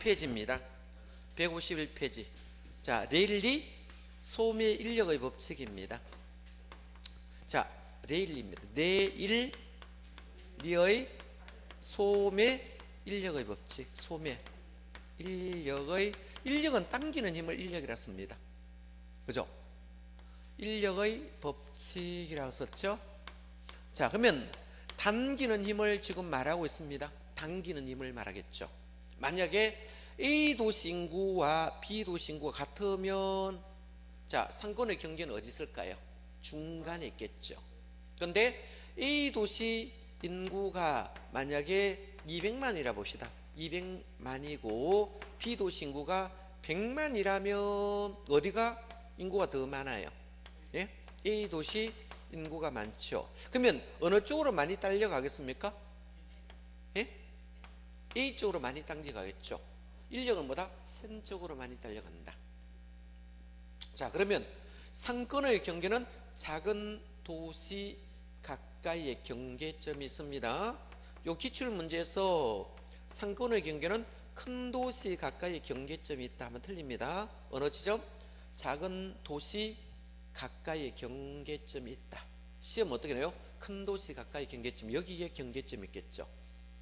페이지입니다. 151페이지. 자, 레일리 소매 인력의 법칙입니다. 자, 레일리입니다. 레일리의 소매 인력의 법칙. 소매 인력은 당기는 힘을 인력이라 씁니다. 그죠? 인력의 법칙이라고 썼죠. 자, 그러면 당기는 힘을 지금 말하고 있습니다. 당기는 힘을 말하겠죠. 만약에 A 도시 인구와 B 도시 인구가 같으면, 자, 상권의 경계는 어디 있을까요? 중간에 있겠죠. 그런데 A 도시 인구가 만약에 200만이라 봅시다. 200만이고 B 도시 인구가 100만이라면 어디가 인구가 더 많아요? 예? A 도시 인구가 많죠. 그러면 어느 쪽으로 많이 딸려가겠습니까? 예? A 쪽으로 많이 당겨가겠죠. 인력은 뭐다? 센 쪽으로 많이 딸려간다. 자, 그러면 상권의 경계는 작은 도시 가까이의 경계점이 있습니다. 요 기출문제에서 상권의 경계는 큰 도시 가까이의 경계점이 있다 하면 틀립니다. 어느 지점? 작은 도시 가까이의 경계점이 있다. 시험 어떻게 해요? 큰 도시 가까이 경계점, 여기에 경계점이 있겠죠.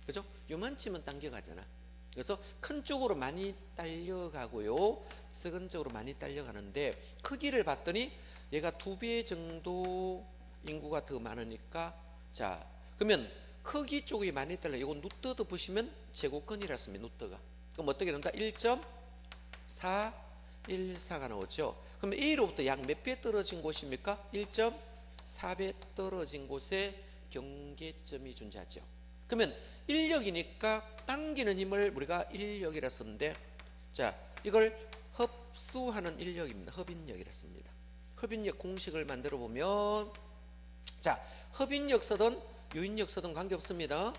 그죠? 요만치면 당겨가잖아. 그래서 큰 쪽으로 많이 딸려가고요, 작은 쪽으로 많이 딸려가는데, 크기를 봤더니 얘가 2배 정도 인구가 더 많으니까, 자, 그러면 크기 쪽이 많이 딸려. 이거 누뜨드 보시면 제곱근이라 씁니다. 누뜨가. 그럼 어떻게 된다? 1.414가 나오죠. 그럼 A로부터 약 몇 배 떨어진 곳입니까? 1.4배 떨어진 곳에 경계점이 존재하죠. 그러면 인력이니까 당기는 힘을 우리가 인력이라 썼는데, 자, 이걸 흡수하는 인력입니다. 흡인력이라 씁니다. 흡인력 공식을 만들어 보면, 자, 흡인력 쓰든 유인력 쓰든 관계없습니다.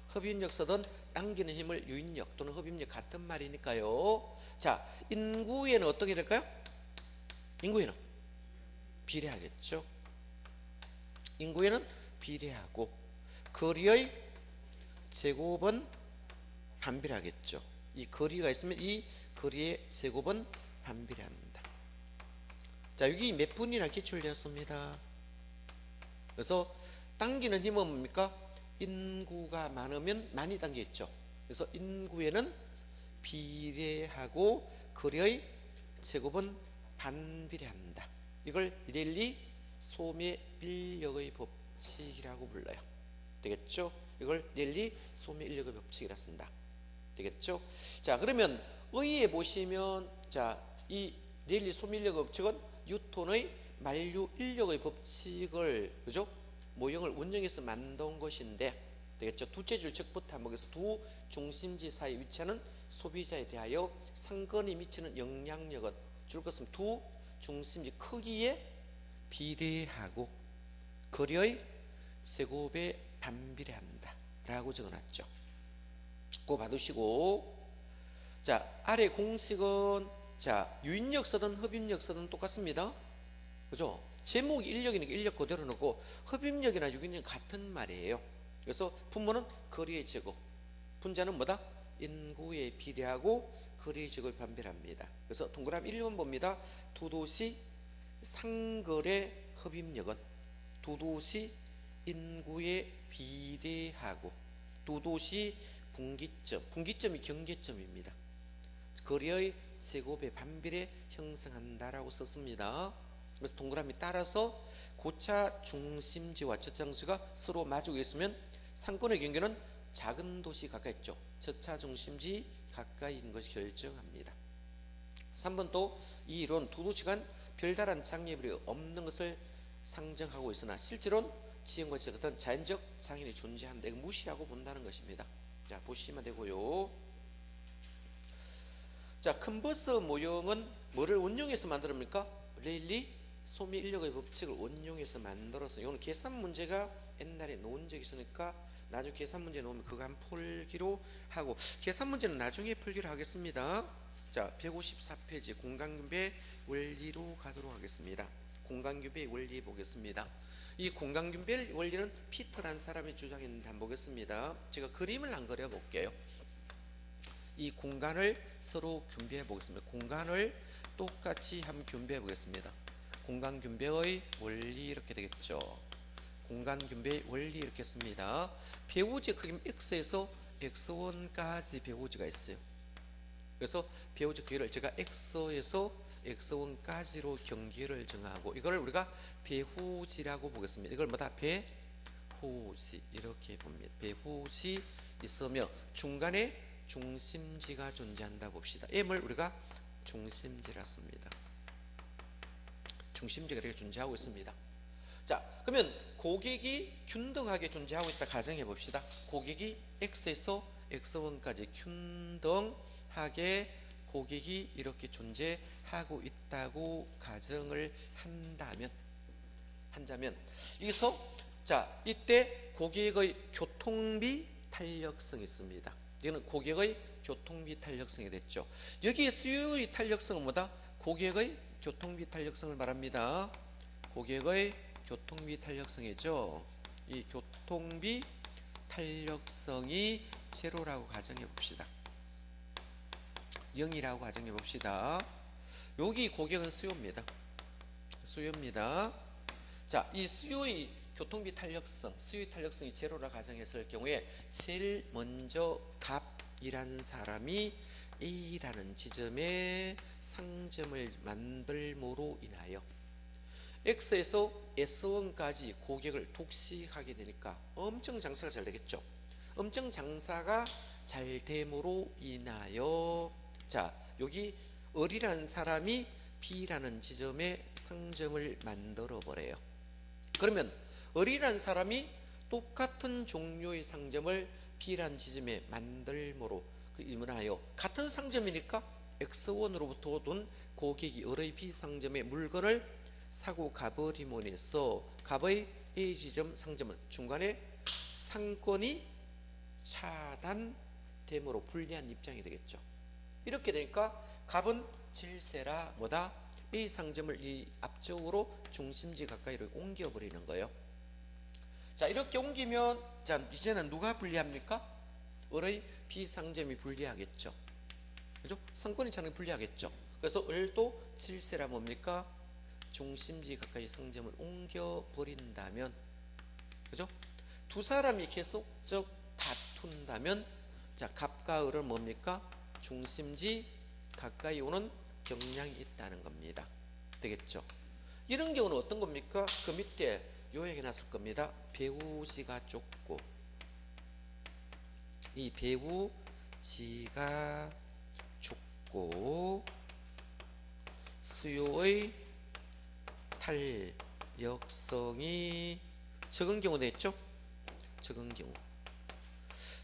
흡인력 쓰든 당기는 힘을 유인력 또는 흡인력 같은 말이니까요. 자, 인구에는 어떻게 될까요? 인구에는 비례하겠죠. 인구에는 비례하고 거리의 제곱은 반비례하겠죠. 이 거리가 있으면 이 거리의 제곱은 반비례합니다. 자, 여기 몇 분이나 기출되었습니다. 그래서 당기는 힘은 뭡니까? 인구가 많으면 많이 당기겠죠. 그래서 인구에는 비례하고 거리의 제곱은 반비례한다. 이걸 레일리 소매 인력의 법칙이라고 불러요. 되겠죠? 이걸 레일리 소매 인력의 법칙이라 쓴다. 되겠죠? 자, 그러면 의에 보시면, 자, 이 레일리 소매 인력의 법칙은 뉴턴의 만류 인력의 법칙을, 그죠? 모형을 운영해서 만든 것인데, 되겠죠? 두째 줄 적부터 한번 해서 두 중심지 사이에 위치하는 소비자에 대하여 상권이 미치는 영향력은 줄 것은 두 중심지 크기에 비례하고 거리의 제곱에 반비례한다 라고 적어놨죠. 그거 봐두시고, 자, 아래 공식은, 자, 유인력 쓰든 흡인력 쓰든 똑같습니다. 그죠? 제목이 인력이니까 인력 그대로 넣고, 흡인력이나 유인력 같은 말이에요. 그래서 분모는 거리의 제곱, 분자는 뭐다? 인구에 비례하고 거리의 제곱에 반비례합니다. 그래서 동그라미 1번 봅니다. 두 도시 상거래 흡입력은 두 도시 인구에 비례하고 두 도시 분기점이 경계점입니다. 거리의 제곱에 반비례 형성한다라고 썼습니다. 그래서 동그라미 따라서 고차 중심지와 저장지가 서로 마주고 있으면 상권의 경계는 작은 도시 가까이 있죠. 저차 중심지 가까이 있는 것이 결정합니다. 3번 또 이 이론 두 도시 간 별다른 장애물이 없는 것을 상정하고 있으나 실제로는 지형과 같은 자연적 장애인이 존재한다. 이거 무시하고 본다는 것입니다. 자, 보시면 되고요. 자, 큰 버스 모형은 뭐를 원용해서 만들었습니까? 레일리 소매 인력의 법칙을 원용해서 만들어서, 이거는 계산 문제가 옛날에 놓은 적이 있으니까 나중에 계산 문제 놓으면 그거 한 풀기로 하고, 계산 문제는 나중에 풀기로 하겠습니다. 자, 154페이지 공간분배 원리로 가도록 하겠습니다. 공간분배 원리 보겠습니다. 이 공간분배 원리는 피터라는 사람이 주장했는데 한번 보겠습니다. 제가 그림을 한 그려 볼게요. 이 공간을 서로 분배해 보겠습니다. 공간을 똑같이 한번 분배해 보겠습니다. 공간 분배의 원리 이렇게 되겠죠. 공간 분배의 원리 이렇게 씁니다. 배우지 크기는 x에서 x1까지 배우지가 있어요. 그래서 배우지 크기를 제가 x에서 x1까지로 경계를 정하고 이걸 우리가 배후지라고 보겠습니다. 이걸 뭐다? 배후지 이렇게 봅니다. 배후지 있으며 중간에 중심지가 존재한다 봅시다. M을 우리가 중심지라 씁니다. 중심지가 이렇게 존재하고 있습니다. 자, 그러면 고객이 균등하게 존재하고 있다 가정해 봅시다. 고객이 x에서 x1까지 균등하게 고객이 이렇게 존재하고 있다고 가정을 한다면 여기서 자, 이때 고객의 교통비 탄력성이 있습니다. 이거는 고객의 교통비 탄력성이 됐죠. 여기 수요의 탄력성은 뭐다? 고객의 교통비 탄력성을 말합니다. 고객의 교통비 탄력성이죠. 이 교통비 탄력성이 제로라고 가정해 봅시다. 0이라고 가정해 봅시다. 여기 고객은 수요입니다. 자, 이 수요의 교통비 탄력성, 수요의 탄력성이 제로라 가정했을 경우에 제일 먼저 갑이라는 사람이 A라는 지점에 상점을 만들므로 인하여 X에서 S1까지 고객을 독식하게 되니까 엄청 장사가 잘 되겠죠. 엄청 장사가 잘 됨으로 인하여 자, 여기 을이라는 사람이 B라는 지점에 상점을 만들어 버려요. 그러면 을이라는 사람이 똑같은 종류의 상점을 B라는 지점에 만들므로 그 인하여 같은 상점이니까 X1으로부터 온 고객이 을의 B 상점에 물건을 사고 가버림으로 인해서 갑의 A 지점 상점은 중간에 상권이 차단됨으로 불리한 입장이 되겠죠. 이렇게 되니까 갑은 질세라 뭐다? A 상점을 이 앞쪽으로 중심지 가까이로 옮겨버리는 거예요. 자, 이렇게 옮기면 자, 이제는 누가 불리합니까? 을의 B 상점이 불리하겠죠. 그죠? 상권이 차는 불리하겠죠. 그래서 을도 질세라 뭡니까? 중심지 가까이 상점을 옮겨버린다면, 그죠? 두 사람이 계속적 다툰다면, 자, 갑과 을은 뭡니까? 중심지 가까이 오는 경향이 있다는 겁니다. 되겠죠? 이런 경우는 어떤 겁니까? 그 밑에 요약해 놨을 겁니다. 배우지가 좁고, 이 배우지가 좁고 수요의 탄력성이 적은 경우 되겠죠? 적은 경우.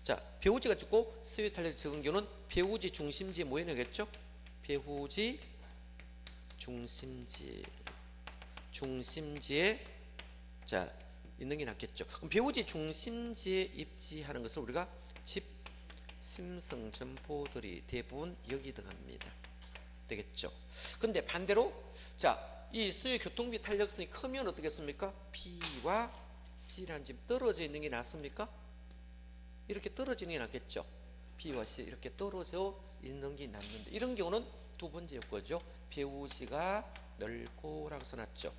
자, 배우지가 좁고 수요의 탄력성이 적은 경우는 배우지 중심지에 모이겠죠? 배우지 중심지에 자 있는 게 낫겠죠. 그럼 배우지 중심지에 입지하는 것을 우리가 집심성 점포들이 대부분 여기 들어갑니다. 되겠죠. 근데 반대로 자, 이 수요 교통비 탄력성이 크면 어떻겠습니까? B와 C라는 집 떨어져 있는 게 낫습니까? 이렇게 떨어지는 게 낫겠죠. B와 C 이렇게 떨어져 있는 게 낫는데 이런 경우는 두 번째 요거죠. 배우지가 넓고라고 써놨죠.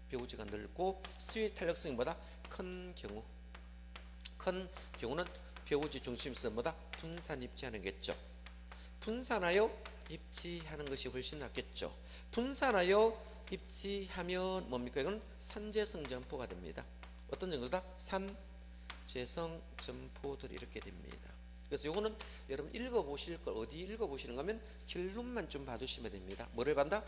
배우지가 넓고 수요 탄력성이 뭐다? 큰 경우는 배우지 중심에서 뭐다? 분산 입지하는 겠죠. 분산하여 입지하는 것이 훨씬 낫겠죠. 분산하여 입지하면 뭡니까? 이건 산재성 점포가 됩니다. 어떤 정도다? 산재성 점포들이 이렇게 됩니다. 그래서 요거는 여러분 읽어보실 걸 어디 읽어보시는가 하면 결론만 좀 봐두시면 됩니다. 뭐를 받다?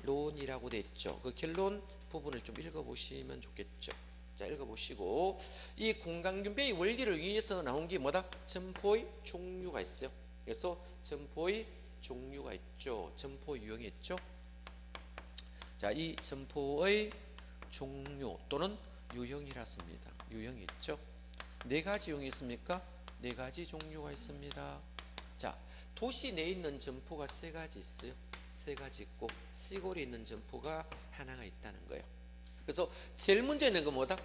결론이라고 돼 있죠. 그 결론 부분을 좀 읽어보시면 좋겠죠. 자, 읽어보시고 이 공간균배의 원리를 위해서 나온 게 뭐다? 점포의 종류가 있어요. 그래서 점포의 종류가 있죠. 점포 유형이 있죠. 자, 이 점포의 종류 또는 유형이라 씁니다. 유형이 있죠. 네 가지 유형이 있습니까? 네 가지 종류가 있습니다. 자, 도시 내에 있는 점포가 세 가지 있어요. 세 가지 있고 시골에 있는 점포가 하나가 있다는 거예요. 그래서 제일 문제 있는 건 뭐다?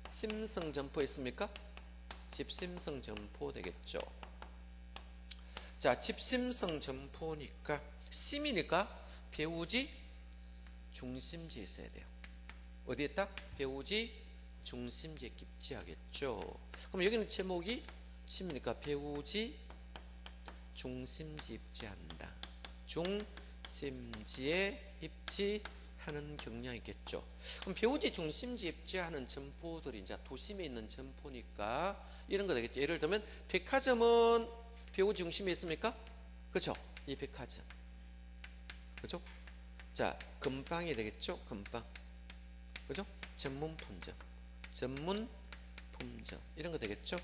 집심성 점포 있습니까? 집심성 점포 되겠죠. 자, 집심성 점포니까 심이니까 배우지 중심지에 있어야 돼요. 어디에 딱? 배우지 중심지에 입지하겠죠. 그럼 여기는 제목이 심이니까 배우지 중심지 입지한다. 중심지에 입지하는 경향이 있겠죠. 그럼 배우지 중심지 입지하는 점포들이 이제 도심에 있는 점포니까 이런 거 되겠죠. 예를 들면 백화점은 배우지 중심에 있습니까? 그렇죠. 이 백화점. 그렇죠? 자, 금방이 되겠죠. 금방. 그죠? 전문 품점. 전문 품점. 이런 거 되겠죠?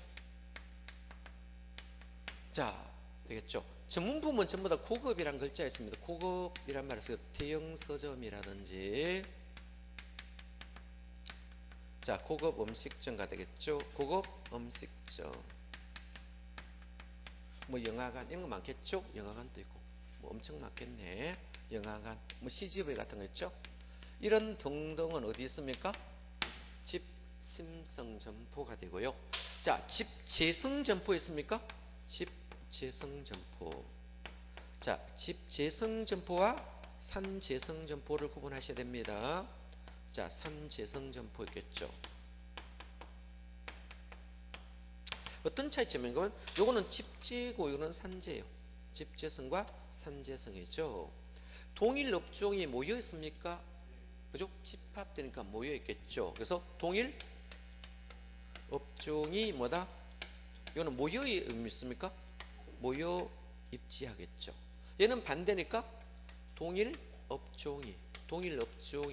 자, 되겠죠? 전문 부문 전부 다 고급이란 글자 있습니다. 고급이란 말을 써요. 대형 서점이라든지. 자, 고급 음식점가 되겠죠? 고급 음식점. 뭐 영화관 이런 거 많겠죠? 영화관도 있고. 뭐 엄청 많겠네. 영화관, 뭐 CGV 같은 거 있죠? 이런 등등은 어디 있습니까? 집심성 점포가 되고요. 자, 집재성 점포 있습니까? 집재성 점포. 자, 집재성 점포와 산재성 점포를 구분하셔야 됩니다. 자, 산재성 점포 있겠죠. 어떤 차이점인가? 요거는 집재고 요거는 산재예요. 집재성과 산재성이죠. 동일 업종이 모여 있습니까? 그죠? 집합되니까 모여 있겠죠. 그래서 동일 업종이 뭐다? 이거는 모여의 의미 있습니까? 모여 입지하겠죠. 얘는 반대니까 동일 업종이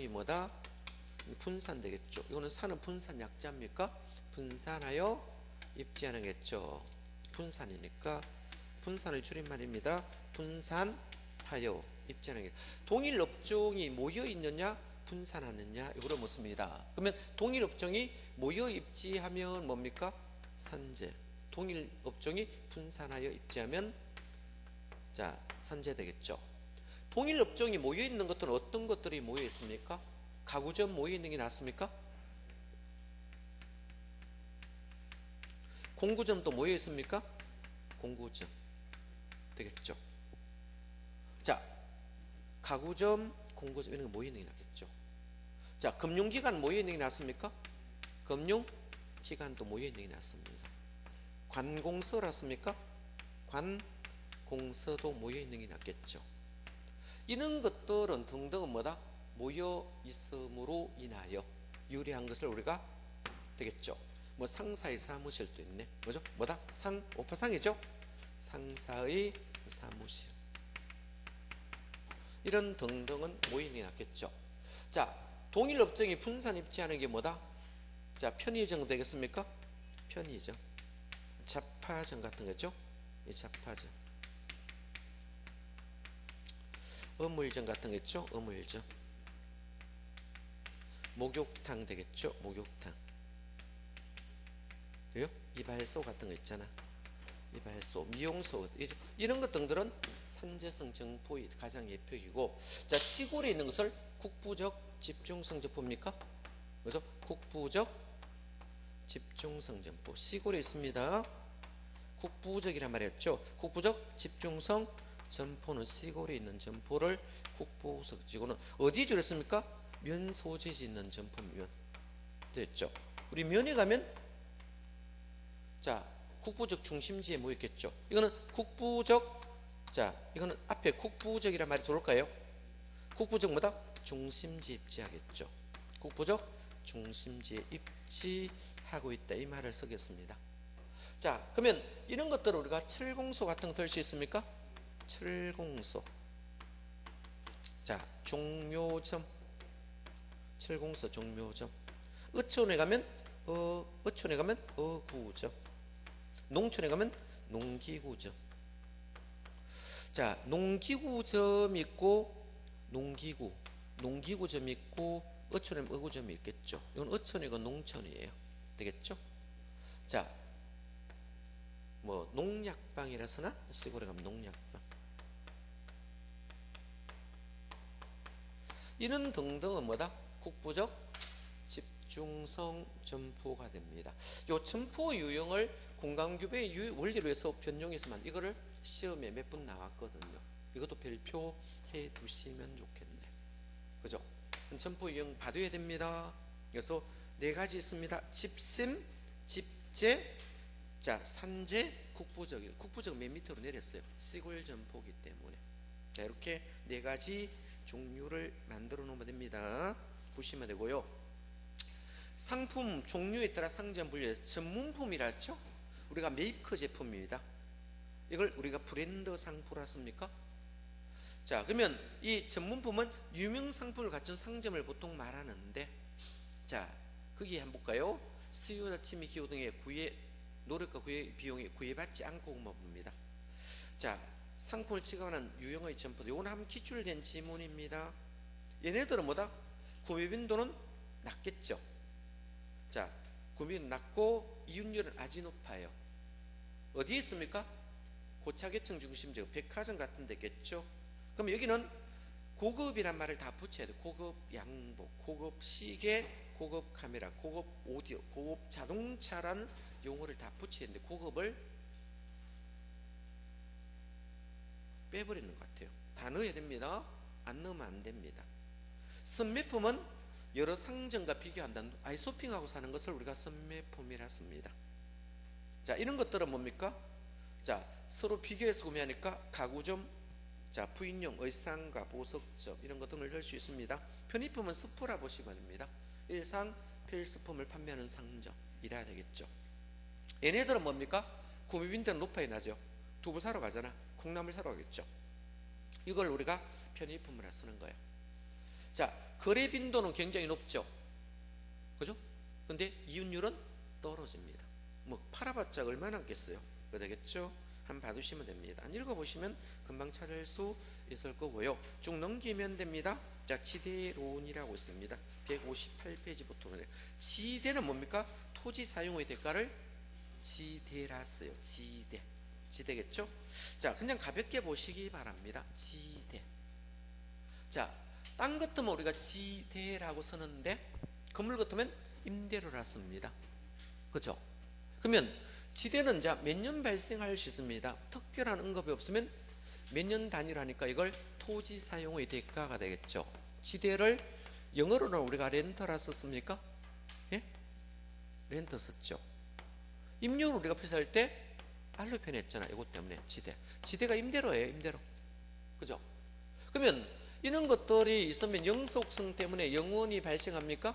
뭐다? 분산되겠죠. 이거는 산은 분산 약자입니까? 분산하여 입지하는겠죠. 분산이니까 분산의 줄임말입니다. 분산하여 입지하는 게 동일 업종이 모여 있느냐 분산하느냐 이거를 묻습니다. 그러면 동일 업종이 모여 입지하면 뭡니까? 산재. 동일 업종이 분산하여 입지하면 자 산재 되겠죠. 동일 업종이 모여 있는 것들은 어떤 것들이 모여 있습니까? 가구점 모여 있는 게 낫습니까? 공구점도 모여 있습니까? 공구점 되겠죠. 자, 가구점, 공구점 이런 거 모여 있는 게 낫겠죠. 자, 금융기관 모여 있는 게 낫습니까? 금융기관도 모여 있는 게 낫습니다. 관공서라습니까? 관공서도 모여 있는 게 낫겠죠. 이런 것들은 등등은 뭐다? 모여 있음으로 인하여 유리한 것을 우리가 되겠죠. 뭐 상사의 사무실도 있네. 뭐죠? 뭐다? 오파상이죠? 상사의 사무실. 이런 등등은 모이는 게 낫겠죠. 자, 동일 업종이 분산 입지하는 게 뭐다? 자, 편의점 되겠습니까? 편의점. 잡화점 같은 거죠? 이 잡화점. 어물점 같은 거 있죠? 어물점. 목욕탕 되겠죠? 목욕탕. 그래요? 이발소 같은 거 있잖아. 이발소, 미용소 이런 것 등들은 산재성 점포의 가장 예표이고, 자 시골에 있는 것을 국부적 집중성 점포입니까? 그래서 국부적 집중성 점포 시골에 있습니다. 국부적이란 말이었죠. 국부적 집중성 점포는 시골에 있는 점포를 국부적 지고는 어디 줄였습니까? 면 소재지 있는 점포면 됐죠. 우리 면에 가면 자 국부적 중심지에 모였겠죠. 이거는 국부적 자 이거는 앞에 국부적이란 말이 들어올까요? 국부적 뭐다? 중심지에 입지하겠죠. 국부적 중심지에 입지하고 있다 이 말을 쓰겠습니다. 자 그러면 이런 것들을 우리가 철공소 같은 거 들 수 있습니까? 철공소. 자 종묘점 철공소 종묘점. 어촌에 가면 어구점. 농촌에 가면 농기구점. 자 농기구점 있고 농기구점 있고 어촌에 어구점이 있겠죠. 이건 어촌이고 농촌이에요. 되겠죠? 자 뭐 농약방이라서나 시골에 가면 농약방. 이런 등등은 뭐다? 국부적 집중성 점포가 됩니다. 이 점포 유형을 공간규배의 원리로 해서 변형해서만 이거를 시험에 몇 번 나왔거든요. 이것도 별표해 두시면 좋겠네. 그죠? 천포 유형 봐둬야 됩니다. 그래서 네 가지 있습니다. 집심, 집재, 자 산재, 국부적. 국부적 맨 밑으로 내렸어요. 시골 점포기 때문에. 자 이렇게 네 가지 종류를 만들어 놓으면 됩니다. 보시면 되고요. 상품 종류에 따라 상점 분류. 전문품이라 했죠. 우리가 메이커 제품입니다. 이걸 우리가 브랜드 상품이라 씁니까? 자 그러면 이 전문품은 유명 상품을 갖춘 상점을 보통 말하는데, 자 거기 한번 볼까요? 수요자 침해 기호 등의 노력과 비용이 구애받지 않고 봅니다. 자 상품을 취급하는 유형의 점포. 이건 한번 기출된 지문입니다. 얘네들은 뭐다? 구매 빈도는 낮겠죠. 자 구매는 낮고 이윤율은 아주 높아요. 어디에 있습니까? 고차계층 중심적 백화점 같은 데겠죠. 그럼 여기는 고급이란 말을 다 붙여야 돼. 고급 양복, 고급 시계, 고급 카메라, 고급 오디오, 고급 자동차란 용어를 다 붙여야 되는데 고급을 빼버리는 것 같아요. 다 넣어야 됩니다. 안 넣으면 안 됩니다. 선매품은 여러 상점과 비교한다는, 쇼핑하고 사는 것을 우리가 선매품이라 씁니다. 자 이런 것들은 뭡니까? 자 서로 비교해서 구매하니까 가구점, 자 부인용 의상과 보석점 이런 것 등을 넣을 수 있습니다. 편의품은 스포라 보시면 됩니다. 일상 필수품을 판매하는 상점이라 되겠죠. 얘네들은 뭡니까? 구매 빈도는 높아야 나죠. 두부 사러 가잖아. 콩나물 사러 가겠죠. 이걸 우리가 편의품으로 쓰는 거예요. 자 거래 빈도는 굉장히 높죠. 그죠? 근데 이윤율은 떨어집니다. 뭐 팔아봤자 얼마나 있겠어요. 그거 되겠죠? 한번 봐두시면 됩니다. 읽어보시면 금방 찾을 수 있을 거고요. 쭉 넘기면 됩니다. 자 지대론이라고 있습니다. 158페이지부터. 지대는 뭡니까? 토지 사용의 대가를 지대라 써요. 지대겠죠? 자 그냥 가볍게 보시기 바랍니다. 지대. 자 땅 같으면 우리가 지대라고 쓰는데 건물 같으면 임대료라 씁니다. 그렇죠? 그러면 지대는 자 몇 년 발생할 수 있습니다. 특별한 언급이 없으면 몇 년 단위로 하니까 이걸 토지 사용의 대가가 되겠죠. 지대를 영어로는 우리가 렌터라 썼습니까? 예? 렌터 썼죠. 임료를 우리가 표시할 때 알로 표현했잖아. 이것 때문에 지대가 임대료예요. 임대료. 그죠? 그러면 이런 것들이 있으면 영속성 때문에 영원이 발생합니까?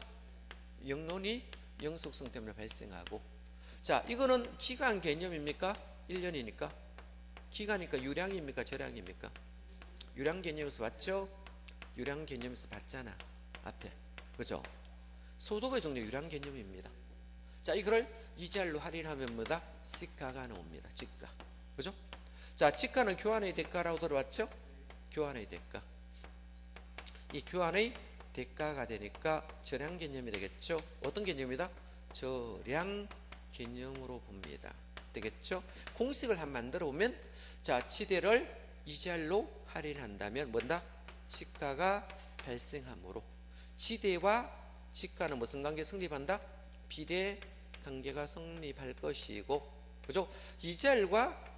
영원이 영속성 때문에 발생하고. 자 이거는 기간 개념입니까? 1년이니까. 기간이니까 유량입니까? 저량입니까? 유량 개념에서 봤죠? 유량 개념에서 봤잖아. 앞에. 그죠? 소득의 종류 유량 개념입니다. 자 이거를 이자율로 할인하면 뭐다? 시가가 나옵니다. 시가. 그죠? 자 시가는 교환의 대가라고 들어봤죠? 교환의 대가. 이 교환의 대가가 되니까 저량 개념이 되겠죠? 어떤 개념이다? 저량 개념으로 봅니다. 되겠죠? 공식을 한번 만들어 보면, 자 지대를 이자율로 할인한다면 뭔다? 시가가 발생하므로 지대와 시가는 무슨 관계 성립한다? 비례 관계가 성립할 것이고, 그죠? 이자율과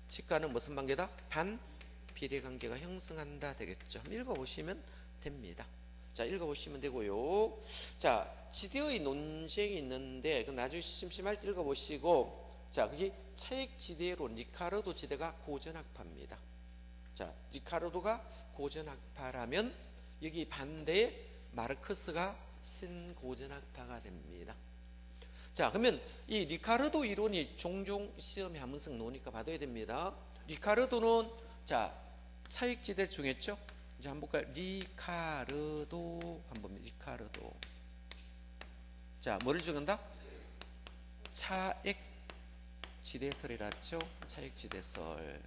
시가는 무슨 관계다? 반 비례 관계가 형성한다 되겠죠. 읽어보시면 됩니다. 자 읽어보시면 되고요. 자 지대의 논쟁이 있는데 그 나중에 심심할 때 읽어보시고, 자 그게 차익지대론, 리카르도 지대가 고전학파입니다. 자 리카르도가 고전학파라면 여기 반대에 마르크스가 신고전학파가 됩니다. 자 그러면 이 리카르도 이론이 종종 시험에 한 번씩 나오니까 봐둬야 됩니다. 리카르도는 자 차익지대를 정했죠. 이제 한번 볼까요? 리카르도 한번 봅니다. 리카르도. 자 뭐를 정한다? 차액지대설이라죠. 차액지대설.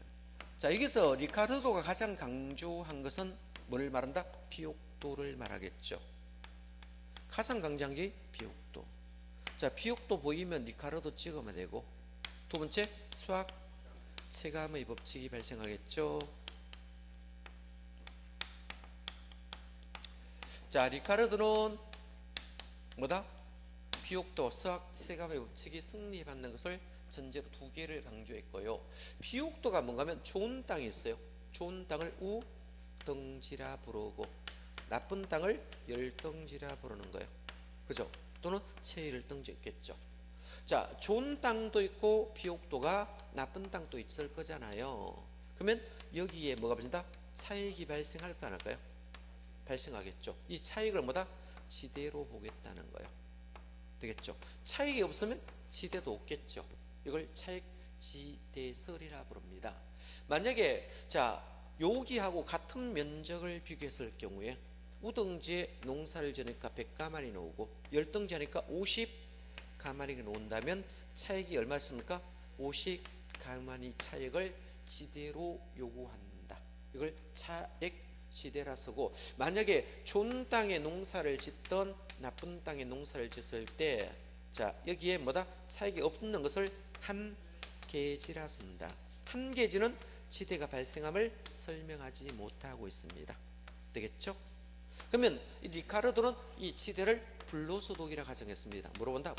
자 여기서 리카르도가 가장 강조한 것은 뭘 말한다? 비옥도를 말하겠죠. 가장 강조한 게 비옥도. 자 비옥도 보이면 리카르도 찍으면 되고, 두 번째 수학 체감의 법칙이 발생하겠죠. 자 리카르도는 뭐다? 비옥도 수학 체감의 법칙이 성립하는 것을 전제로 두 개를 강조했고요. 비옥도가 뭔가 하면 좋은 땅이 있어요. 좋은 땅을 우등지라 부르고 나쁜 땅을 열등지라 부르는 거예요. 그죠? 또는 제1등지 있겠죠. 자, 좋은 땅도 있고 비옥도가 나쁜 땅도 있을 거잖아요. 그러면 여기에 뭐가 벌어진다? 차익이 발생할까 안 할까요? 발생하겠죠. 이 차익을 뭐다? 지대로 보겠다는 거예요. 되겠죠. 차익이 없으면 지대도 없겠죠. 이걸 차익 지대설이라 부릅니다. 만약에 자, 여기하고 같은 면적을 비교했을 경우에 우등지에 농사를 지으니까 100가마리 나오고 열등지 하니까 50가마리가 나온다면 차익이 얼마 있습니까? 50가마리 차익을 지대로 요구한다. 이걸 차익 지대라 쓰고, 만약에 좋은 땅에 농사를 짓던 나쁜 땅에 농사를 짓을 때 자, 여기에 뭐다? 차익이 없는 것을 한계지라 쓴다. 한계지는 지대가 발생함을 설명하지 못하고 있습니다. 되겠죠? 그러면 이 리카르도는 이 지대를 불로소득이라 가정했습니다. 뭐로 본다?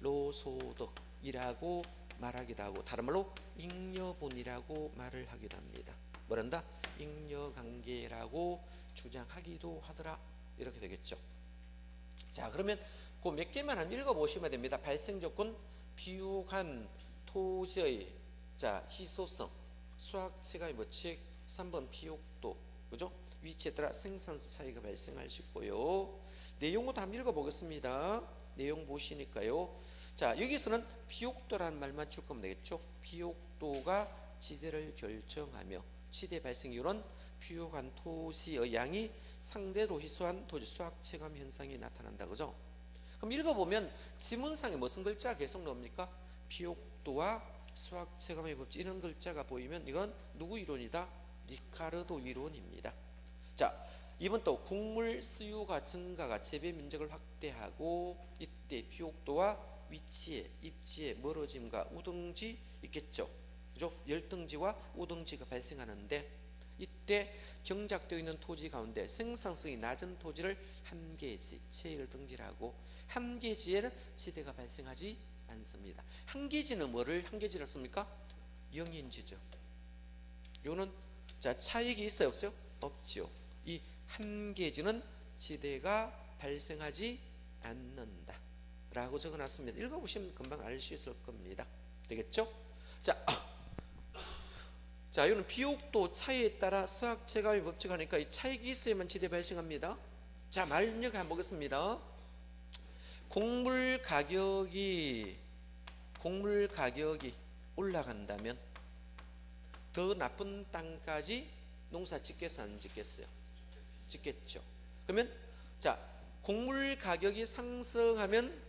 불로소득이라고 말하기도 하고 다른 말로 잉여분이라고 말을 하기도 합니다. 뭐란다? 잉여관계라고 주장하기도 하더라. 이렇게 되겠죠. 자, 그러면 그 몇 개만 한번 읽어보시면 됩니다. 발생조건, 비육한 토지의 자 희소성, 수학체감의 법칙, 3번 비옥도, 그죠? 위치에 따라 생산성 차이가 발생할 수 있고요. 내용도 한번 읽어보겠습니다. 내용 보시니까요. 자, 여기서는 비옥도라는 말만 줄 거면 되겠죠. 비옥도가 지대를 결정하며 지대 발생 이유는 비옥한 토지의 양이 상대로 희소한 토지 수학체감 현상이 나타난다. 그죠? 그럼 읽어보면 지문상에 무슨 글자가 계속 나옵니까? 비옥도와 수학체감의 법칙, 이런 글자가 보이면 이건 누구 이론이다? 리카르도 이론입니다. 자, 이번 또 국물 수요가 증가가 재배 면적을 확대하고 이때 비옥도와 위치에 입지에 멀어짐과 우등지 있겠죠. 그죠? 열등지와 우등지가 발생하는데 이때 경작되어 있는 토지 가운데 생산성이 낮은 토지를 한계지, 제1등지라고, 한계지에는 지대가 발생하지 않습니다. 한계지는 뭐를 한계지라 씁니까? 영인지죠. 요는 자, 차익이 있어요, 없어요? 없죠. 이 한계지는 지대가 발생하지 않는다 라고 적어놨습니다. 읽어보시면 금방 알 수 있을 겁니다. 되겠죠? 자, 이거는 비옥도 차이에 따라 수학체감의 법칙하니까 이 차익이 있어야만 지대 발생합니다. 자, 말력 한번 보겠습니다. 곡물 가격이 올라간다면 더 나쁜 땅까지 농사 짓겠어, 안 짓겠어요? 짓겠죠. 그러면 자, 곡물 가격이 상승하면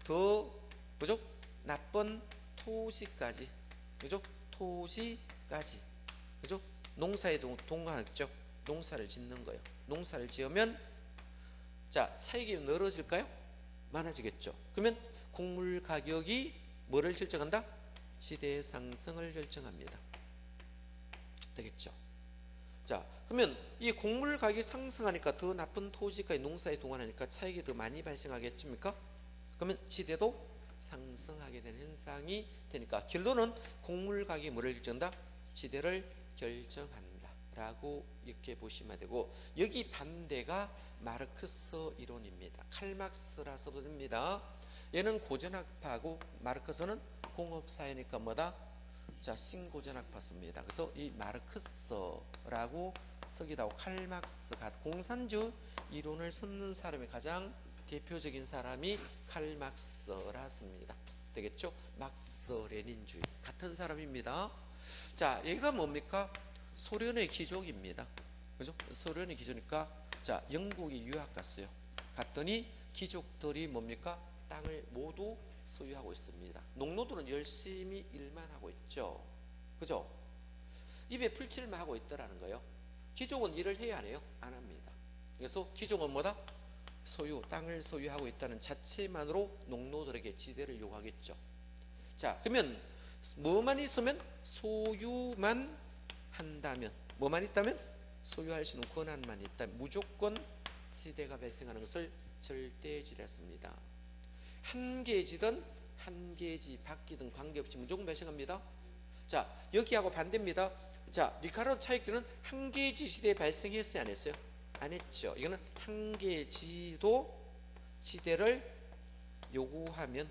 더 그죠? 나쁜 토지까지, 그죠? 토지까지, 그죠? 농사에 동하죠. 농사를 짓는 거예요. 농사를 지으면 자, 차익이 늘어질까요? 많아지겠죠. 그러면 곡물 가격이 뭐를 결정한다? 지대 상승을 결정합니다. 되겠죠. 자, 그러면 이 곡물 가격이 상승하니까 더 나쁜 토지까지 농사에 동원하니까 차익이 더 많이 발생하겠습니까? 그러면 지대도 상승하게 되는 현상이 되니까 결론은 곡물 가격이 뭐를 결정한다? 지대를 결정한다 라고 이렇게 보시면 되고, 여기 반대가 마르크스 이론입니다. 칼막스라 써도 됩니다. 얘는 고전학파고 마르크스는 공업사회니까 뭐다? 자, 신고전학파 씁니다. 그래서 이 마르크스라고 쓰기도 하고, 칼막스가 공산주의 이론을 쓰는 사람이 가장 대표적인 사람이 칼막스라 씁니다. 되겠죠? 막스 레닌주의 같은 사람입니다. 자, 얘가 뭡니까? 소련의 귀족입니다. 그죠? 소련의 귀족이니까 자, 영국에 유학 갔어요. 갔더니 귀족들이 뭡니까? 땅을 모두 소유하고 있습니다. 농노들은 열심히 일만 하고 있죠. 그죠? 입에 풀칠만 하고 있더라는 거예요. 귀족은 일을 해야 안 해요? 안 합니다. 그래서 귀족은 뭐다? 땅을 소유하고 있다는 자체만으로 농노들에게 지대를 요구하겠죠. 자, 그러면 뭐만 있으면? 소유만 한다면, 뭐만 있다면? 소유할 수 있는 권한만 있다면 무조건 지대가 발생하는 것을 절대지대라 씁니다. 한계지든 한 개지 바뀌든 관계없이 무조건 발생합니다. 자, 여기하고 반대입니다. 자, 리카르도 차익기는 한 개지 지대에 발생했어요, 안 했어요? 안 했죠. 이거는 한 개지도 지대를 요구하면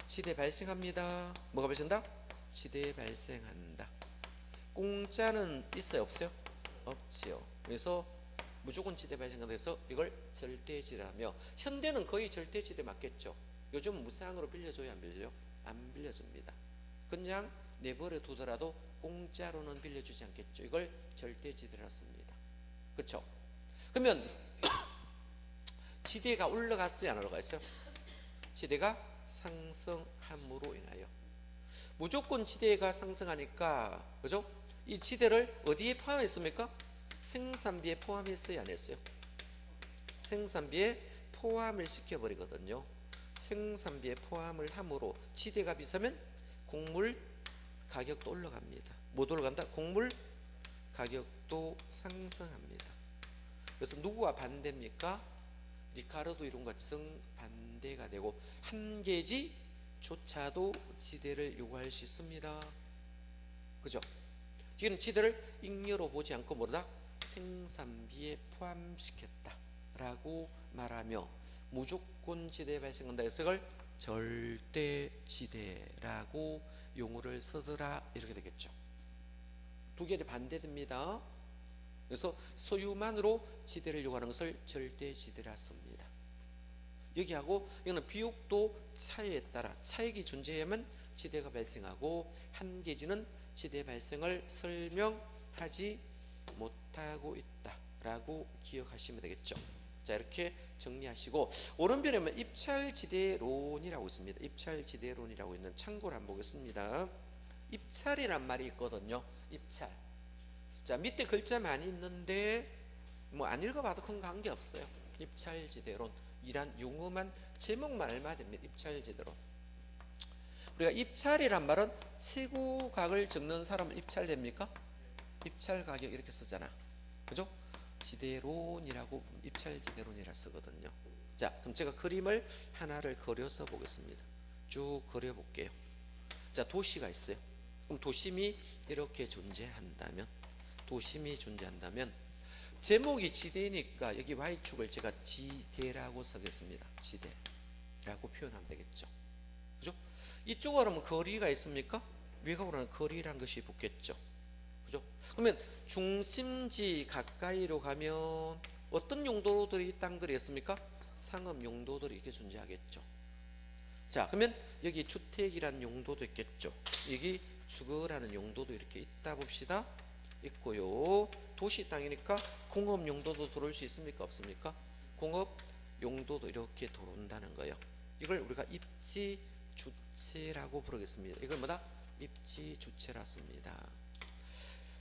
지대 발생합니다. 뭐가 발생한다? 지대 발생한다. 공짜는 있어요, 없어요? 없지요. 그래서 무조건 지대 발생한다 해서 이걸 절대지대라며, 현대는 거의 절대지대 맞겠죠. 요즘 무상으로 빌려줘요, 안 빌려줘요? 안 빌려줍니다. 그냥 내버려 두더라도 공짜로는 빌려주지 않겠죠. 이걸 절대지대라 씁니다. 그렇죠? 그러면 지대가 올라갔어요, 안 올라갔어요? 지대가 상승함으로 인하여 무조건 지대가 상승하니까, 그죠? 이 지대를 어디에 포함했습니까? 생산비에 포함했어요, 안 했어요? 생산비에 포함을 시켜버리거든요. 생산비에 포함을 함으로 지대가 비싸면 곡물 가격도 올라갑니다. 못 올라간다? 곡물 가격도 상승합니다. 그래서 누구와 반대입니까? 리카르도 이론 같은 반대가 되고, 한 개지조차도 지대를 요구할 수 있습니다. 그죠? 지금 지대를 잉여로 보지 않고 뭐다? 생산비에 포함시켰다라고 말하며 무조건 지대에 발생한다 해서 이걸 절대지대라고 용어를 쓰더라, 이렇게 되겠죠. 두 개의 반대됩니다. 그래서 소유만으로 지대를 요구하는 것을 절대지대라 씁니다. 여기하고 이거는 비옥도 차이에 따라 차익이 존재하면 지대가 발생하고, 한 개지는 지대 발생을 설명하지 못하고 있다라고 기억하시면 되겠죠. 자, 이렇게 정리하시고, 오른편에 보면 입찰지대론이라고 있습니다. 입찰지대론이라고 있는 창고를 한번 보겠습니다. 입찰이란 말이 있거든요. 입찰. 자, 밑에 글자 많이 있는데 뭐 안 읽어봐도 큰 관계 없어요. 입찰지대론 이란 용어만, 제목만 알면 됩니다. 입찰지대론. 우리가 입찰이란 말은 최고각을 적는 사람은 입찰됩니까? 입찰 가격 이렇게 쓰잖아, 그죠? 지대론이라고, 입찰지대론이라 쓰거든요. 자, 그럼 제가 그림을 하나를 그려서 보겠습니다. 쭉 그려볼게요. 자, 도시가 있어요. 그럼 도심이 이렇게 존재한다면, 제목이 지대니까 여기 Y축을 제가 지대라고 쓰겠습니다. 지대라고 표현하면 되겠죠. 그죠? 이쪽으로 하면 거리가 있습니까? 외곽으로 하면 거리라는 것이 붙겠죠. 그죠? 그러면 중심지 가까이로 가면 어떤 용도들이, 땅들이 있습니까? 상업 용도들이 이렇게 존재하겠죠. 자, 그러면 여기 주택이라는 용도도 있겠죠. 여기 주거라는 용도도 이렇게 있다 봅시다. 있고요. 도시 땅이니까 공업 용도도 들어올 수 있습니까? 없습니까? 공업 용도도 이렇게 들어온다는 거예요. 이걸 우리가 입지 주체라고 부르겠습니다. 이걸 뭐다? 입지 주체라 씁니다.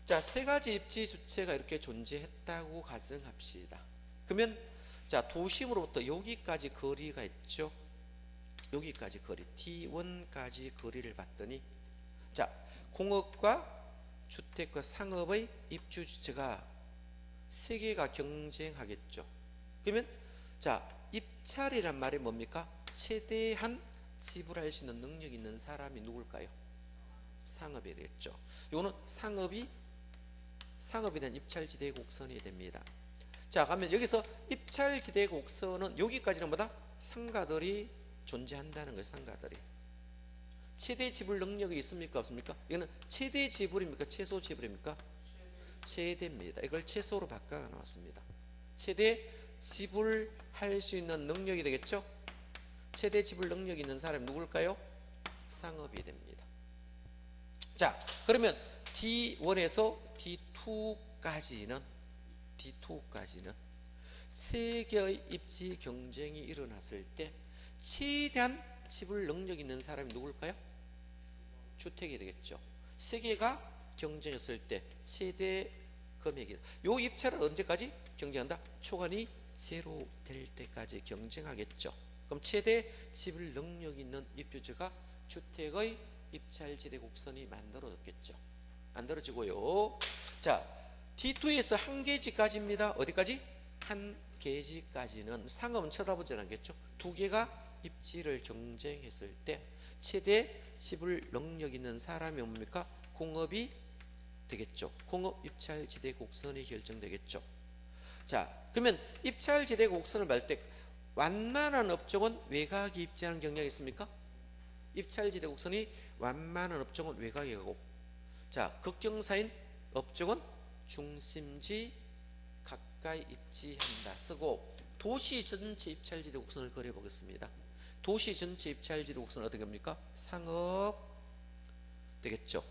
자, 세 가지 입지 주체가 이렇게 존재했다고 가정합시다. 그러면 자, 도심으로부터 여기까지 거리가 있죠. 여기까지 거리, T1까지 거리를 봤더니, 자, 공업과 주택과 상업의 입주 주체가 세 개가 경쟁하겠죠. 그러면 자, 입찰이란 말이 뭡니까? 최대한 지불할 수 있는 능력 있는 사람이 누굴까요? 상업이 되겠죠. 이거는 상업이 대한 입찰지대 곡선이 됩니다. 자, 그러면 여기서 입찰지대 곡선은 여기까지는 뭐다? 상가들이 존재한다는 거예요. 상가들이 최대 지불 능력이 있습니까? 없습니까? 이거는 최대 지불입니까? 최소 지불입니까? 최대입니다. 이걸 최소로 바꿔 나왔습니다. 최대 지불할 수 있는 능력이 되겠죠? 최대 지불 능력이 있는 사람이 누굴까요? 상업이 됩니다. 자, 그러면 D1에서 D2까지는 세 개의 입지 경쟁이 일어났을 때 최대한 지불 능력 있는 사람이 누굴까요? 주택이 되겠죠. 세 개가 경쟁했을 때 최대 금액이, 요 입찰은 언제까지 경쟁한다? 초과이 제로 될 때까지 경쟁하겠죠. 그럼 최대 지불 능력 있는 입주자가 주택의 입찰지대 곡선이 만들어졌겠죠. 만들어지고요. 자, D2에서 한 개지까지입니다. 어디까지? 한 개지까지는 상업은 쳐다보지 않겠죠. 두 개가 입지를 경쟁했을 때 최대 지불 능력 있는 사람이 뭡니까? 공업이 되겠죠. 공업 입찰지대 곡선이 결정되겠죠. 자, 그러면 입찰지대 곡선을 말 때 완만한 업종은 외곽이 입지하는 경향이 있습니까? 입찰지대 곡선이 완만한 업종은 외곽에 가고, 자, 극경사인 업종은 중심지 가까이 입지한다 쓰고, 도시 전체 입찰지대 곡선을 그려보겠습니다. 도시 전체 입찰지대 곡선은 어떻게 합니까? 상업 되겠죠.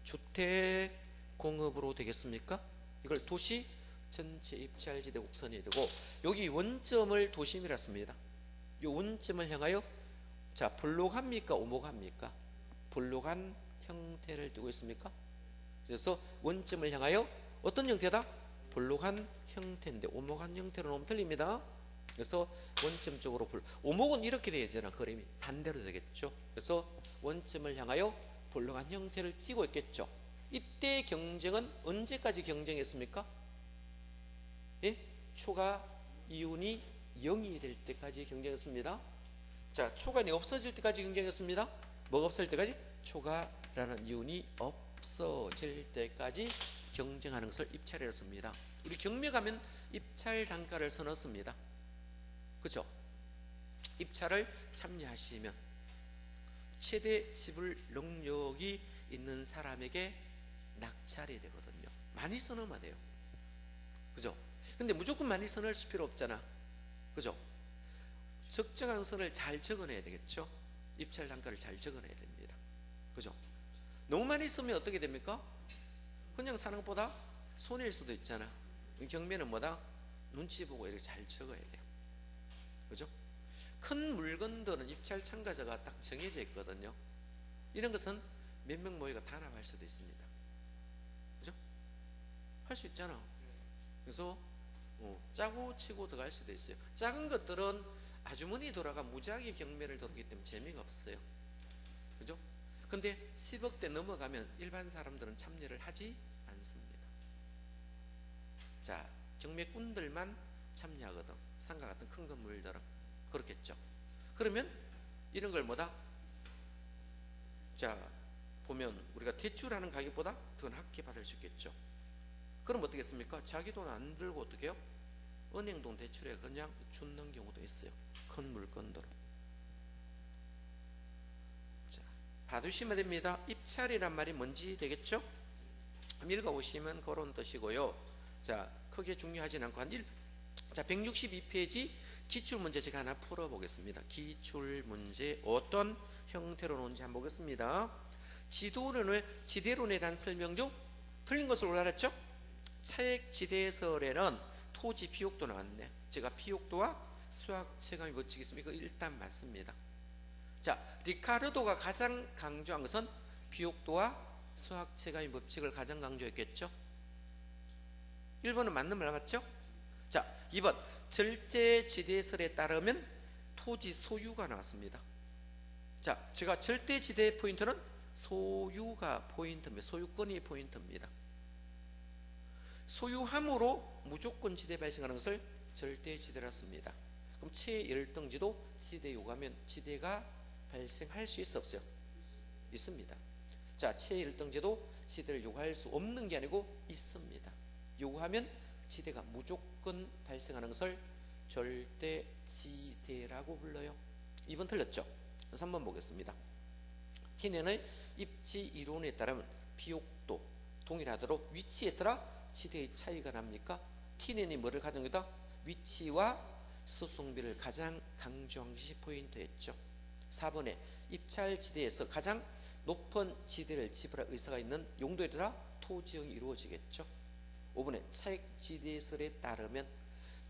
주택 공업으로 되겠습니까? 이걸 도시 전체 입찰지대 곡선이 되고, 여기 원점을 도심이라 씁니다. 이 원점을 향하여, 자, 볼록합니까? 오목합니까? 볼록한 형태를 띠고 있습니까? 그래서 원점을 향하여 어떤 형태다? 볼록한 형태인데 오목한 형태로 놓으면 틀립니다. 그래서 원점 쪽으로 오목은 이렇게 돼야 되잖아. 그림이 반대로 되겠죠. 그래서 원점을 향하여 볼록한 형태를 띠고 있겠죠. 이때 경쟁은 언제까지 경쟁했습니까? 예? 초가 이윤이 0이 될 때까지 경쟁했습니다. 자, 초간이 없어질 때까지 경쟁했습니다. 뭐가 없어질 때까지? 초가라는 이윤이 없어질 때까지 경쟁하는 것을 입찰이라고 씁니다. 우리 경매 가면 입찰 단가를 써놓습니다. 그렇죠? 입찰을 참여하시면 최대 지불 능력이 있는 사람에게 낙찰이 되거든요. 많이 써놓으면 돼요. 그죠? 근데 무조건 많이 써놓을 필요 없잖아. 그죠? 적정한 선을 잘 적어내야 되겠죠? 입찰 단가를 잘 적어내야 됩니다. 그죠? 너무 많이 쓰면 어떻게 됩니까? 그냥 사는 것보다 손해일 수도 있잖아. 경매는 뭐다? 눈치 보고 이렇게 잘 적어야 돼요. 그죠? 큰 물건들은 입찰 참가자가 딱 정해져 있거든요. 이런 것은 몇 명 모이가 단합할 수도 있습니다. 그죠? 할 수 있잖아. 그래서 짜고 치고 들어갈 수도 있어요. 작은 것들은 아주머니 돌아가 무작위 경매를 들어오기 때문에 재미가 없어요. 그죠? 근데 10억대 넘어가면 일반 사람들은 참여를 하지 않습니다. 자, 경매꾼들만 참여하거든. 상가 같은 큰 건물들은 그렇겠죠. 그러면 이런 걸 뭐다? 자, 보면 우리가 대출하는 가격보다 더 낮게 받을 수 있겠죠. 그럼 어떻겠습니까? 자기 돈 안 들고 어떻게 해요? 은행 돈 대출에 그냥 주는 경우도 있어요. 큰 물건들은. 자, 봐두시면 됩니다. 입찰이란 말이 뭔지 되겠죠? 읽어보시면 그런 뜻이고요. 자, 크게 중요하진 않고 자, 162페이지 기출문제 제가 하나 풀어보겠습니다. 기출문제 어떤 형태로 놓은지 한번 보겠습니다. 지대론에 대한 설명 중 틀린 것을 올라랬죠? 차액지대설에는 토지 비옥도 나왔네. 제가 비옥도와 수학 체감이 법칙이 있습니까? 일단 맞습니다. 자, 리카르도가 가장 강조한 것은 비옥도와 수학 체감의 법칙을 가장 강조했겠죠? 1번은 맞는 말 맞죠? 자, 2번 절대지대설에 따르면 토지 소유가 나왔습니다. 자, 제가 절대지대 포인트는 소유가 포인트입니다. 소유권이 포인트입니다. 소유함으로 무조건 지대 발생하는 것을 절대지대라 씁니다. 그럼 최열등지도 지대 요구하면 지대가 발생할 수 있어 없어요? 있습니다. 자, 최열등지도 지대를 요구할 수 없는 게 아니고 있습니다. 요구하면 지대가 무조건 발생하는 것을 절대지대라고 불러요. 2번 틀렸죠? 3번 보겠습니다. T는의 입지 이론에 따르면 비옥도 동일하도록 위치에 따라 지대의 차이가 납니까? T는이 뭐를 가정하다? 위치와 수송비를 가장 강조한 것이 포인트였죠. 4번에 입찰지대에서 가장 높은 지대를 지불할 의사가 있는 용도에 따라 토지형이 이루어지겠죠. 5번에 차액지대설에 따르면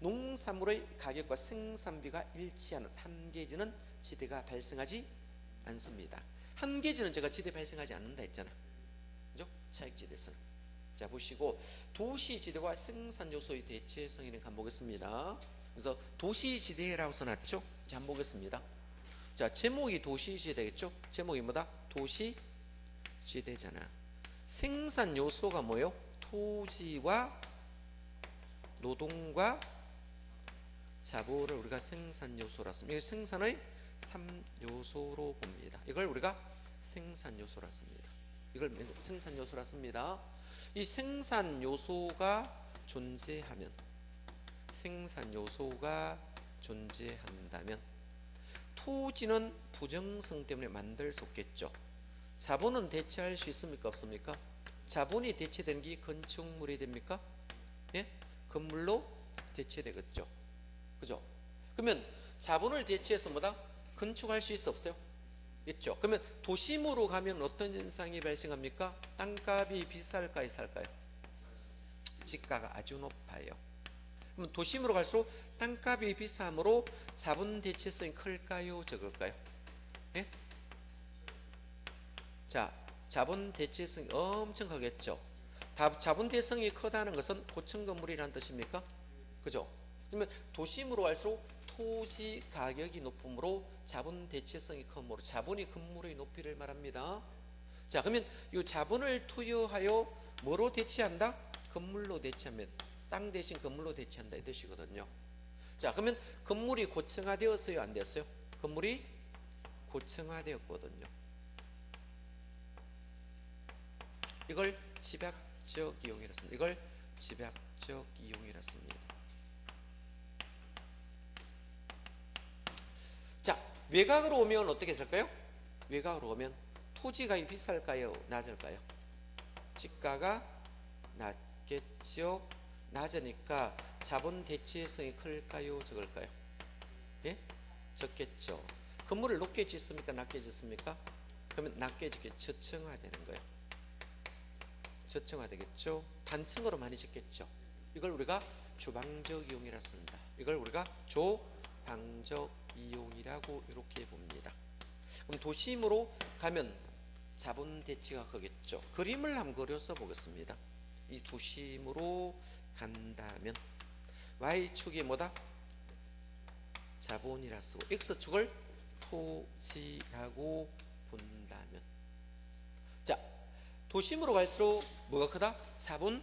농산물의 가격과 생산비가 일치하는 한계지는 지대가 발생하지 않습니다. 한계지는 제가 지대 발생하지 않는다 했잖아. 그죠? 차액지대설. 자, 보시고 도시지대와 생산요소의 대체성을 한번 보겠습니다. 그래서 도시지대라고 써놨죠? 자, 한번 보겠습니다. 자, 제목이 도시지대겠죠? 제목이 뭐다? 도시지대잖아. 생산요소가 뭐예요? 토지와 노동과 자보를 우리가 생산요소라 씁니다. 생산의 3요소로 봅니다. 이걸 우리가 생산 요소라 씁니다. 이걸 생산 요소라 씁니다. 이 생산 요소가 존재하면, 생산 요소가 존재한다면 토지는 부정성 때문에 만들 수 없겠죠. 자본은 대체할 수 있습니까? 없습니까? 자본이 대체되는 게 건축물이 됩니까? 예? 건물로 대체되겠죠. 그죠? 그러면 자본을 대체해서 뭐다? 건축할 수 있어 없어요? 있죠. 그러면 도심으로 가면 어떤 현상이 발생합니까? 땅값이 비쌀까요? 쌀까요? 집가가 아주 높아요. 그럼 도심으로 갈수록 땅값이 비싸므로 자본 대체성이 클까요? 적을까요? 예? 자, 자본 대체성이 엄청 크겠죠. 자본 대체성이 크다는 것은 고층 건물이라는 뜻입니까? 그죠? 그러면 도심으로 갈수록 토지 가격이 높으므로 자본 대체성이 크므로 자본이 건물의 높이를 말합니다. 자, 그러면 이 자본을 투여하여 뭐로 대체한다? 건물로 대체하면 땅 대신 건물로 대체한다 이 뜻이거든요. 자, 그러면 건물이 고층화되었어요? 안 됐어요? 건물이 고층화되었거든요. 이걸 집약적 이용이라 씁니다. 이걸 집약적 이용이라 씁니다. 자, 외곽으로 오면 어떻게 될까요? 외곽으로 오면 토지가 비쌀까요? 낮을까요? 집가가 낮겠죠. 낮으니까 자본 대체성이 클까요? 적을까요? 예? 적겠죠. 건물을 높게 짓습니까? 낮게 짓습니까? 그러면 낮게 짓게 저층화되는 거예요. 저층화되겠죠. 단층으로 많이 짓겠죠. 이걸 우리가 주방적 이용이라 씁니다. 이걸 우리가 조방적 이용이라고 이렇게 봅니다. 그럼 도심으로 가면 자본 대체가 크겠죠. 그림을 한번 그려서 보겠습니다. 이 도심으로 간다면 Y축이 뭐다? 자본이라 쓰고 X축을 토지라고 본다면, 자, 도심으로 갈수록 뭐가 크다? 자본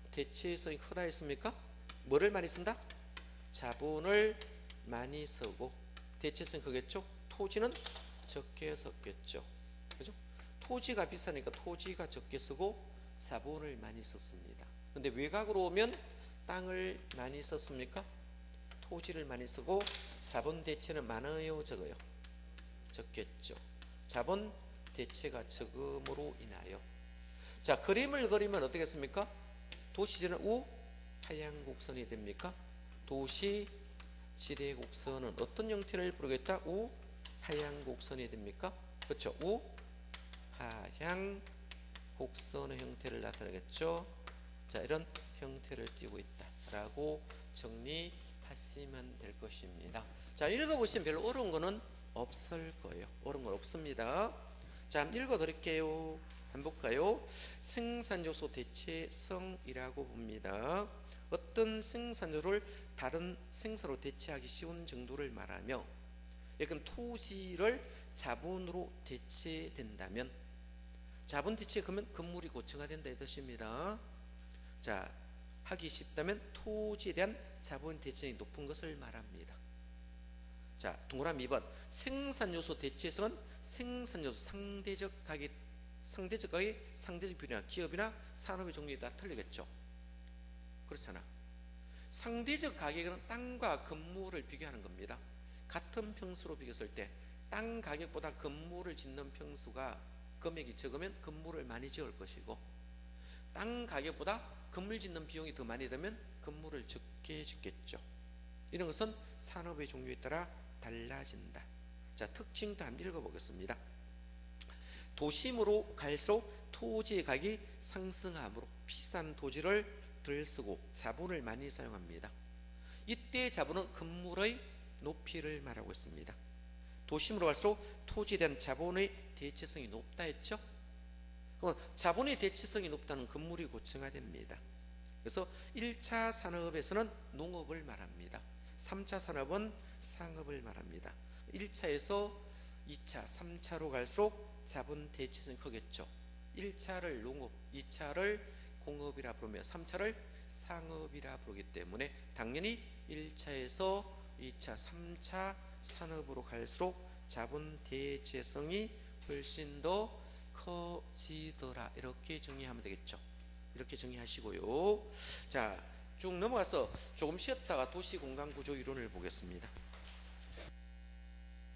대체성이 크다 했습니까? 뭐를 많이 쓴다? 자본을 많이 쓰고 대체성이 크겠죠? 토지는 적게 썼겠죠. 그죠? 토지가 비싸니까 토지가 적게 쓰고 자본을 많이 썼습니다. 근데 외곽으로 오면 땅을 많이 썼습니까? 토지를 많이 쓰고 자본 대체는 많아요, 적어요? 적겠죠. 자본 대체가 적음으로 인하여, 자, 그림을 그리면 어떻겠습니까? 도시지는 우하향 곡선이 됩니까? 도시 지대 곡선은 어떤 형태를 부르겠다? 우하향 곡선이 됩니까? 그렇죠. 우하향 곡선의 형태를 나타내겠죠. 자, 이런 형태를 띄고 있다라고 정리하시면 될 것입니다. 자, 읽어보시면 별로 어려운 거는 없을 거예요. 어려운 건 없습니다. 자, 한번 읽어드릴게요. 한번 볼까요? 생산요소 대체성이라고 봅니다. 어떤 생산요소를 다른 생산으로 대체하기 쉬운 정도를 말하며, 약간 토지를 자본으로 대체된다면, 자본 대체 그러면 건물이 고층화된다 이 뜻입니다. 자, 하기 쉽다면 토지에 대한 자본 대체성이 높은 것을 말합니다. 자, 동그라미 2번. 생산요소 대체성은 생산요소 상대적 가격, 상대적 비율이나 기업이나 산업의 종류에 따라 틀리겠죠. 그렇잖아. 상대적 가격은 땅과 건물을 비교하는 겁니다. 같은 평수로 비교했을 때 땅 가격보다 건물을 짓는 평수가 금액이 적으면 건물을 많이 지을 것이고, 땅 가격보다 건물 짓는 비용이 더 많이 들면 건물을 적게 짓겠죠. 이런 것은 산업의 종류에 따라 달라진다. 자, 특징도 한번 읽어보겠습니다. 도심으로 갈수록 토지의 가격이 상승하므로 비싼 토지를 덜 쓰고 자본을 많이 사용합니다. 이때 자본은 건물의 높이를 말하고 있습니다. 도심으로 갈수록 토지에 대한 자본의 대체성이 높다 했죠. 그럼 자본의 대체성이 높다는 건물이 고층화됩니다. 그래서 1차 산업에서는 농업을 말합니다. 3차 산업은 상업을 말합니다. 1차에서 2차, 3차로 갈수록 자본 대체성이 크겠죠. 1차를 농업, 2차를 공업이라 부르며 3차를 상업이라 부르기 때문에 당연히 1차에서 2차, 3차 산업으로 갈수록 자본 대체성이 훨씬 더 커지더라. 이렇게 정리하면 되겠죠. 이렇게 정리하시고요. 자, 쭉 넘어가서 조금 쉬었다가 도시 공간 구조 이론을 보겠습니다.